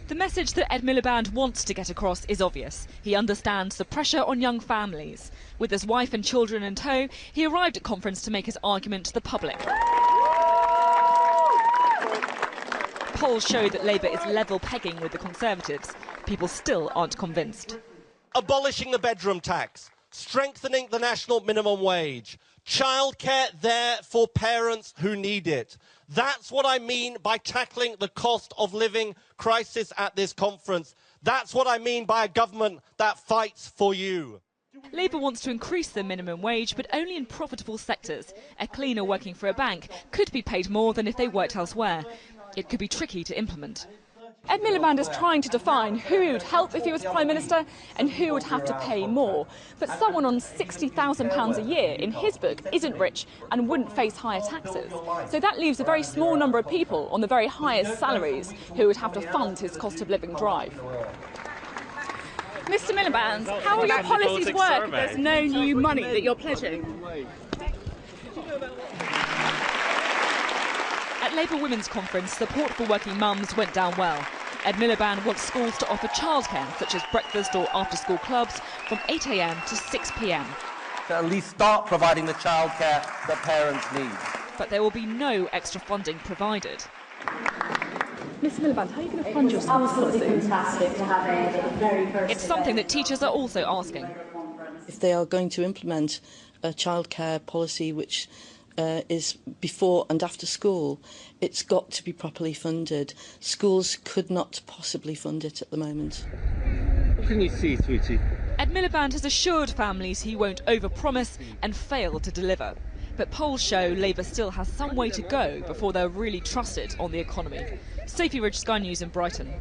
The message that Ed Miliband wants to get across is obvious. He understands the pressure on young families. With his wife and children in tow, he arrived at conference to make his argument to the public. Polls show that Labour is level pegging with the Conservatives. People still aren't convinced. Abolishing the bedroom tax, strengthening the national minimum wage, childcare there for parents who need it. That's what I mean by tackling the cost of living crisis at this conference. That's what I mean by a government that fights for you. Labour wants to increase the minimum wage, but only in profitable sectors. A cleaner working for a bank could be paid more than if they worked elsewhere. It could be tricky to implement. Ed Miliband is trying to define who would help if he was Prime Minister and who would have to pay more. But someone on £60,000 a year, in his book, isn't rich and wouldn't face higher taxes. So that leaves a very small number of people on the very highest salaries who would have to fund his cost of living drive. Mr Miliband, how will your policies work if there's no new money that you're pledging? At Labour Women's Conference, support for working mums went down well. Ed Miliband wants schools to offer childcare, such as breakfast or after-school clubs, from 8 a.m. to 6 p.m. To at least start providing the childcare that parents need. But there will be no extra funding provided. Mr Miliband, how are you going to fund your schools policy? Fantastic to have a very personal. It's something that teachers are also asking. If they are going to implement a childcare policy which is before and after school, it's got to be properly funded. Schools could not possibly fund it at the moment. What can you see, sweetie? Ed Miliband has assured families he won't overpromise and fail to deliver. But polls show Labour still has some way to go before they're really trusted on the economy. Sophie Ridge, Sky News in Brighton.